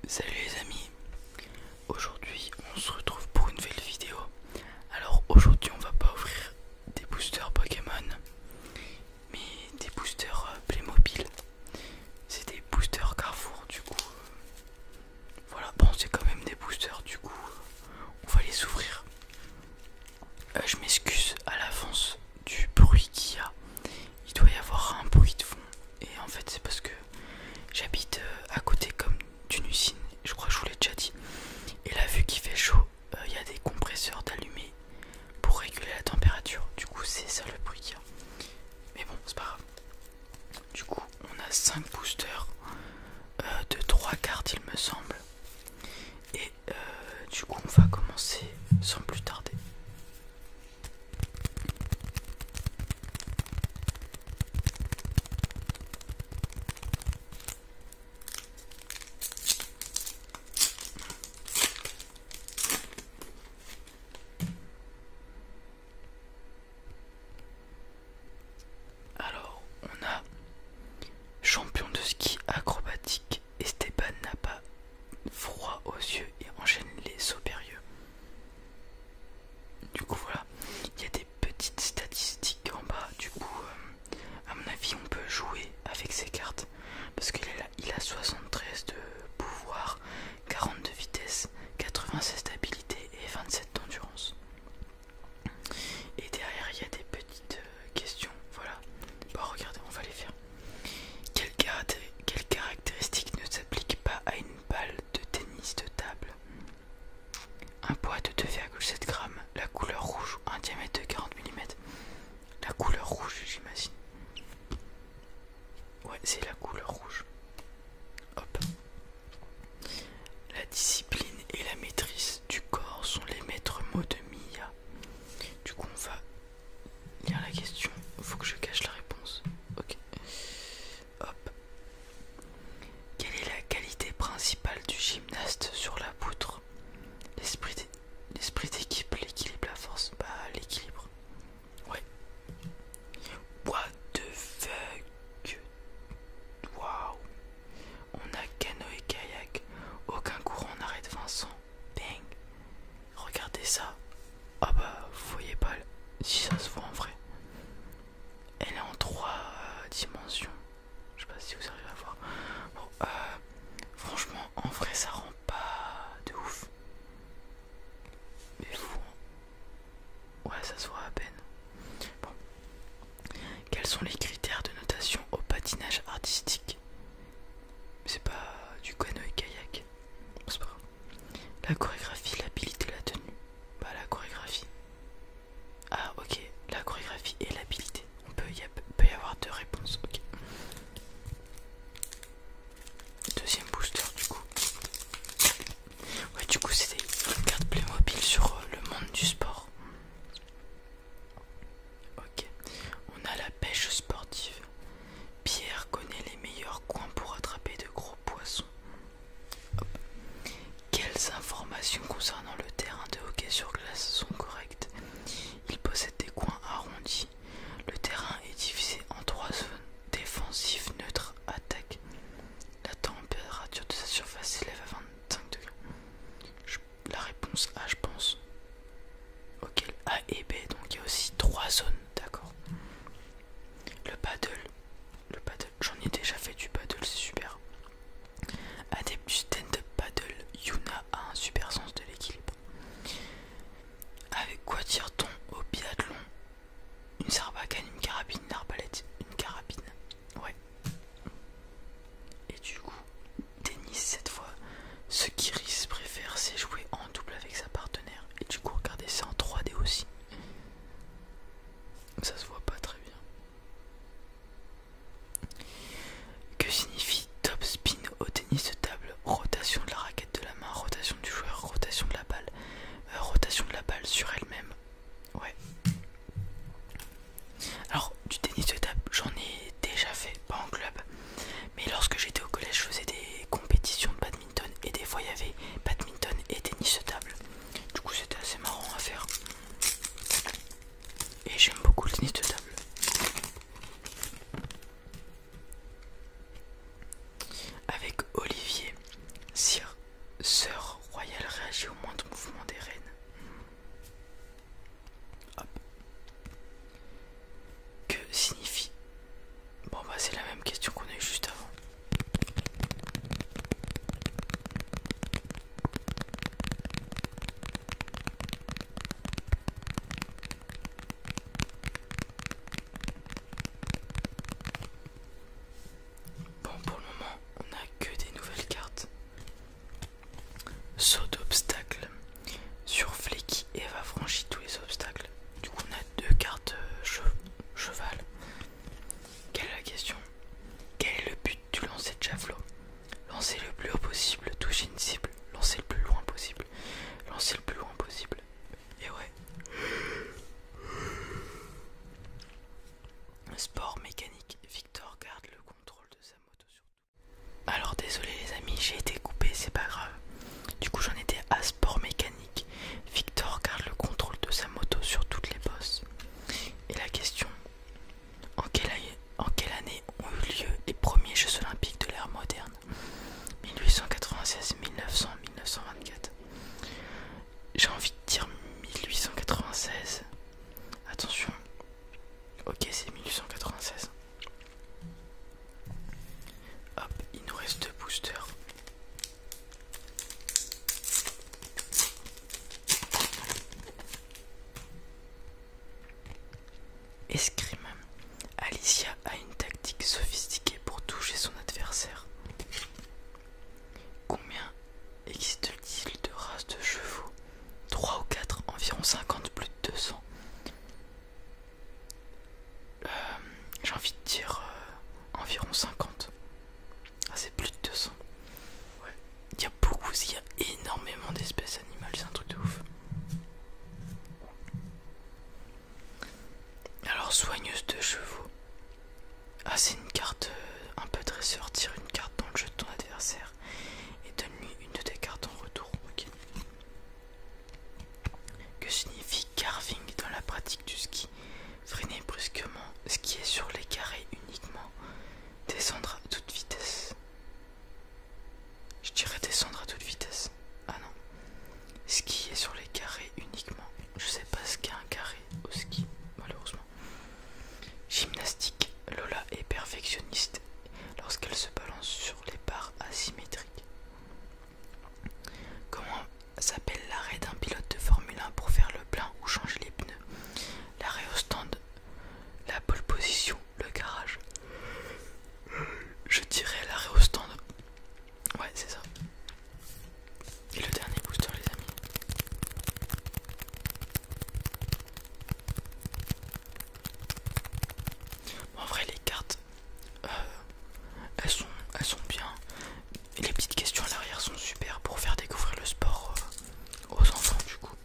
Salut les amis, aujourd'hui on se retrouve pour une nouvelle vidéo. Alors aujourd'hui on va pas ouvrir des boosters Pokémon, mais des boosters Playmobil. C'est des boosters Carrefour du coup. Voilà, bon c'est quand même des boosters du coup, on va les ouvrir. Je m'excuse à l'avance du bruit qu'il y a. Il doit y avoir un bruit de fond. Et en fait c'est parce que j'habite à côté comme d'une usine. Je crois que je vous l'ai déjà dit. Et là vu qu'il fait chaud, il y a des compresseurs d'allumés pour réguler la température. Du coup c'est ça le bruit qu'il y a. Mais bon c'est pas grave. Du coup on a 5 boosters de 3 cartes il me semble. Et du coup on va commencer sans plus tarder. Alors on a champion de ski acrobatique, Esteban n'a pas froid aux yeux et enchaîne les sauts périlleux. Du coup voilà, il y a des petites statistiques en bas. Du coup à mon avis on peut jouer avec ces cartes parce qu'il a 73 de pouvoir, 40 de vitesse, 96 d'habilité et 27 d'endurance. Et derrière il y a des petites questions. Voilà, bah regardez, on va les faire. Quelle caractéristique ne s'applique pas à une balle de tennis de table? Un poids de 2,7 grammes, la couleur rouge, un diamètre de 40 mm. La couleur rouge, j'imagine. Ouais, c'est la couleur rouge. Hop. La discipline et la maîtrise du corps sont les maîtres mots de Mia. Du coup, on va lire la question. Faut que je cache la réponse. Ok. Hop. Quelle est la qualité principale du gymnaste sur la poutre? L'esprit d'équipe, l'équilibre, la force. Bah, l'équilibre. Ouais. What the fuck? Waouh. On a canoë kayak. Aucun courant n'arrête Vincent. Bang. Regardez ça. Ah bah, vous voyez pas si ça se voit en vrai. Elle est en 3 dimensions. Je sais pas si vous arrivez à voir. Bon, franchement, en vrai, ça rend pas de ouf. Mais fou. Ouais, ça se voit à peine. Bon. Quels sont les critères de notation au patinage artistique? C'est pas du canoë-kayak. C'est pas grave. La chorégraphie, l'habilité, la tenue. Bah, la chorégraphie. Ah, ok. La chorégraphie et l'habilité. Peut y avoir deux réponses. Ok. Deuxième booster, du coup. Ouais, du coup, c'est des cartes Playmobil sur le monde du sport. Ok. On a la pêche sportive. Pierre connaît les meilleurs coins pour attraper de gros poissons. Hop. Quelles informations concernant le terrain de hockey sur glace sont correctes? Il possède des coins arrondis. Le terrain est divisé en 3 zones: défensif, neutre, attaque. La température de sa surface s'élève à 25 degrés. La réponse A, je pense. Ok, A et B, donc il y a aussi 3 zones, d'accord. Le paddle. J'en ai déjà fait du paddle, c'est super. Adepte du stand-up paddle, Yuna a un super sens de l'équilibre. saut d'obstacle. Sur Flecky, Eva franchit tous les obstacles. Du coup, on a deux cartes cheval. Quelle est la question? Quel est le but du lancer de javelot? Lancer le plus haut possible, toucher une cible, lancer le plus loin possible, lancer le plus loin possible. Et ouais. Sport mécanique. Victor garde le contrôle de sa moto sur tout. Alors désolé les amis, j'ai été coupé, c'est pas grave. Du coup j'en étais à sport mécanique. Victor garde le contrôle de sa moto sur toutes les bosses. Et la question, en quelle année ont eu lieu les premiers Jeux Olympiques de l'ère moderne? 1896, 1900, 1924. J'ai envie de dire 1896. Attention. Ok, c'est 1896. Hop, il nous reste deux boosters. Escrime. Alicia a une tactique sophistiquée pour toucher son adversaire. Combien existe-t-il de races de chevaux? 3 ou 4, environ 50, plus de 200. J'ai envie de dire environ 50. Ah, c'est plus de 200. Ouais. Il y a beaucoup, il y a énormément d'espèces animales, c'est un truc de ouf. Alors, soigneuse de chevaux. Ah, c'est une carte un peu dresseur. Tire une carte dans le jeu de ton adversaire et donne-lui une de tes cartes en retour. Ok. Que signifie carving dans la pratique du ski? Freiner brusquement, skier sur les carrés uniquement, descendre à toute vitesse. Je dirais descendre à toute vitesse. Ah non. Skier sur les carrés uniquement. Je sais pas ce qu'est un carré au ski, malheureusement. Gymnastique. Lola est perfectionniste lorsqu'elle se balance sur les barres asymétriques. Comment s'appelle l'arrêt d'un pilote de Formule 1 pour faire le plein ou changer les pneus? L'arrêt au stand, la pole position, le garage. Je dirais l'arrêt au stand. Ouais, c'est ça. Et le dernier booster, les amis. Bon, en vrai, les cartes, elles sont bien. Et les petites questions à l'arrière sont super pour faire découvrir le sport aux enfants, du coup.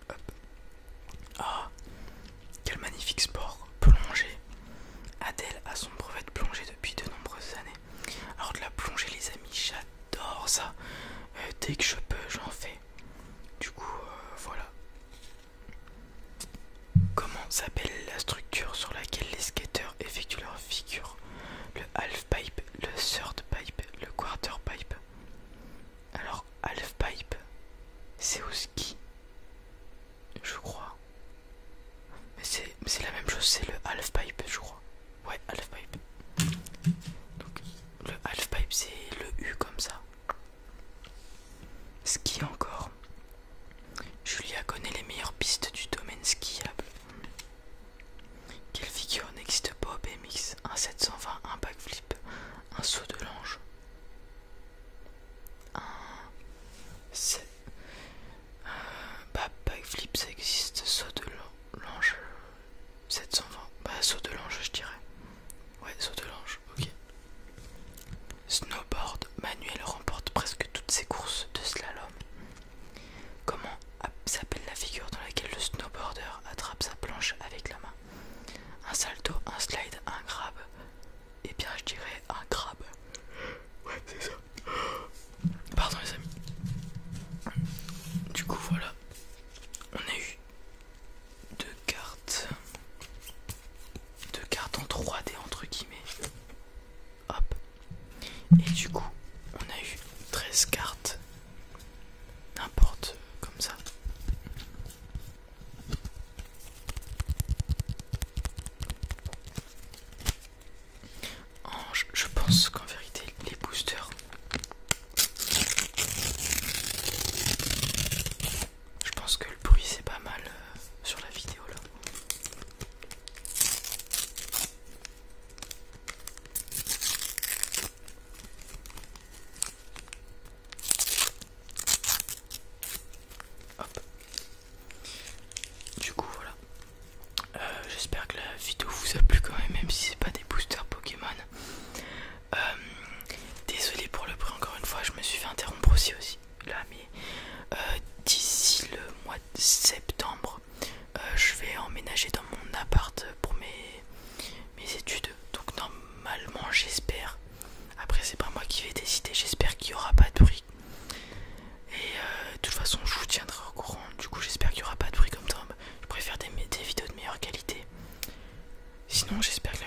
Hop. Ah, quel magnifique sport, plongée. Adèle a son brevet de plongée depuis de nombreuses années. Alors de la plongée, les amis, j'adore ça. Dès que je peux, j'en fais. Du coup, voilà. Comment s'appelle la structure sur laquelle les skateurs effectuent leur figure? Le half-pipe, le third-pipe, le quarter-pipe. Alors, half-pipe, c'est au ski, je crois. Mais c'est la même chose, c'est le half-pipe, je crois. Ouais, half-pipe. Donc, le half-pipe, c'est le U comme ça. Ski encore. Julia connaît les meilleures pistes du domaine skiable. Quelle figure n'existe pas au BMX? Un 720, un backflip, un saut de l'ange. Backflip ça existe, saut de l'ange 720, bah saut de l'ange je dirais. Ouais, saut de l'ange, ok. Snowboard, Manuel remporte presque toutes ses courses de slalom. Comment s'appelle la figure dans laquelle le snowboarder attrape sa planche avec la main? Un salto, un slide, un grab. Eh bien je dirais un grab. Ouais, c'est ça. Pardon les amis. Du coup voilà. On a eu deux cartes en 3D entre guillemets. Hop. Et du coup on a eu 13 cartes. N'importe comme ça. Je pense qu'en vérité les boosters, je pense que le bruit c'est pas mal sur la vidéo là. sinon j'espère